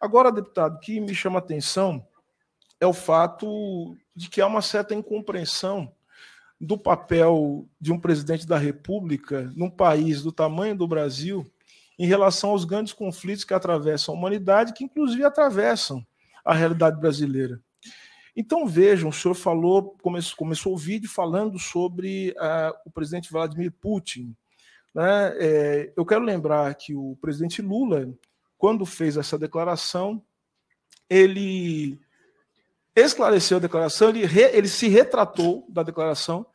Agora, deputado, o que me chama a atenção é o fato de que há uma certa incompreensão do papel de um presidente da República num país do tamanho do Brasil em relação aos grandes conflitos que atravessam a humanidade, que inclusive atravessam a realidade brasileira. Então, vejam, o senhor começou o vídeo falando sobre o presidente Vladimir Putin, né? Eu quero lembrar que o presidente Lula, quando fez essa declaração, ele esclareceu a declaração, ele se retratou da declaração,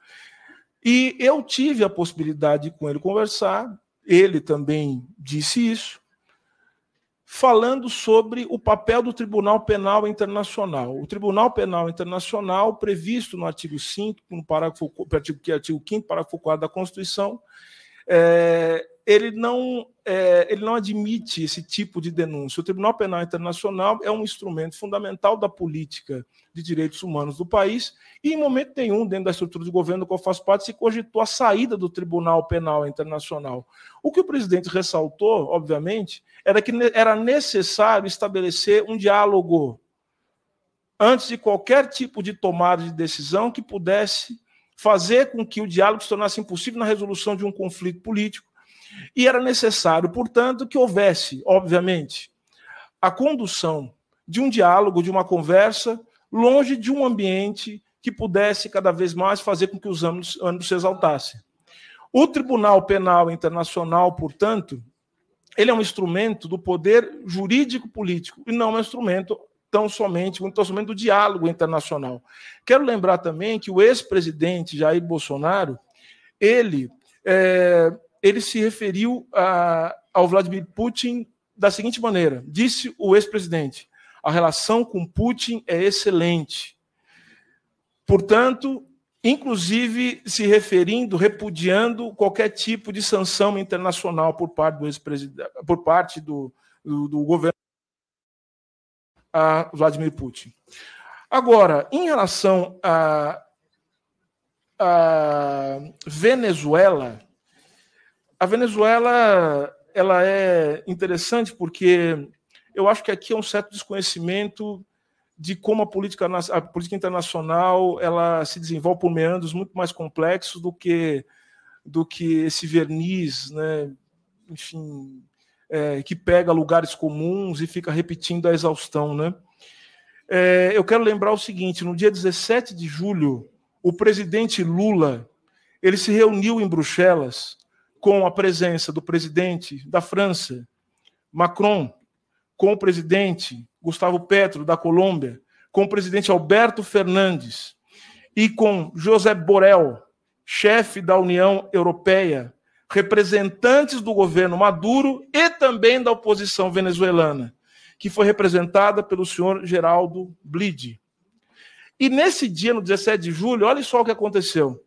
e eu tive a possibilidade de com ele conversar, ele também disse isso, falando sobre o papel do Tribunal Penal Internacional. O Tribunal Penal Internacional, previsto no artigo 5º, artigo 5º, parágrafo 4º da Constituição, ele não admite esse tipo de denúncia. O Tribunal Penal Internacional é um instrumento fundamental da política de direitos humanos do país e, em momento nenhum, dentro da estrutura de governo do qual faz parte, se cogitou a saída do Tribunal Penal Internacional. O que o presidente ressaltou, obviamente, era que era necessário estabelecer um diálogo antes de qualquer tipo de tomada de decisão que pudesse fazer com que o diálogo se tornasse impossível na resolução de um conflito político. E era necessário, portanto, que houvesse, obviamente, a condução de um diálogo, de uma conversa, longe de um ambiente que pudesse cada vez mais fazer com que os ânimos se exaltassem. O Tribunal Penal Internacional, portanto, ele é um instrumento do poder jurídico-político e não um instrumento tão somente do diálogo internacional. Quero lembrar também que o ex-presidente Jair Bolsonaro, ele se referiu ao Vladimir Putin da seguinte maneira, disse o ex-presidente: a relação com Putin é excelente. Portanto, inclusive se referindo, repudiando qualquer tipo de sanção internacional por parte do ex-presidente, por parte do governo a Vladimir Putin. Agora, em relação à Venezuela, a Venezuela ela é interessante porque eu acho que aqui é um certo desconhecimento de como a política internacional ela se desenvolve por meandros muito mais complexos do que esse verniz, né, enfim, que pega lugares comuns e fica repetindo a exaustão, né? Eu quero lembrar o seguinte: no dia 17 de julho, o presidente Lula ele se reuniu em Bruxelas com a presença do presidente da França, Macron, com o presidente Gustavo Petro, da Colômbia, com o presidente Alberto Fernandes e com José Borrell, chefe da União Europeia, representantes do governo Maduro e também da oposição venezuelana, que foi representada pelo senhor Geraldo Blidi. E nesse dia, no 17 de julho, olha só o que aconteceu.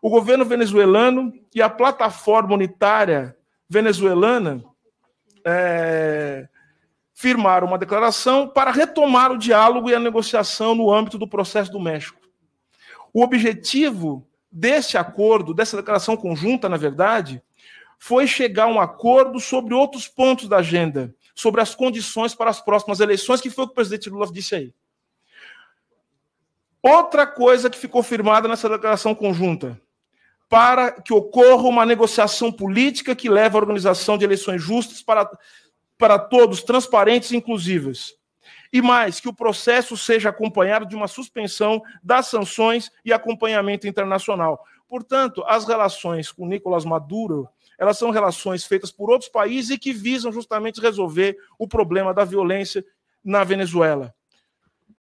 O governo venezuelano e a plataforma unitária venezuelana firmaram uma declaração para retomar o diálogo e a negociação no âmbito do processo do México. O objetivo desse acordo, dessa declaração conjunta, na verdade, foi chegar a um acordo sobre outros pontos da agenda, sobre as condições para as próximas eleições, que foi o que o presidente Lula disse aí. Outra coisa que ficou firmada nessa declaração conjunta, para que ocorra uma negociação política que leve à organização de eleições justas para todos, transparentes e inclusivas. E mais, que o processo seja acompanhado de uma suspensão das sanções e acompanhamento internacional. Portanto, as relações com Nicolás Maduro, elas são relações feitas por outros países e que visam justamente resolver o problema da violência na Venezuela.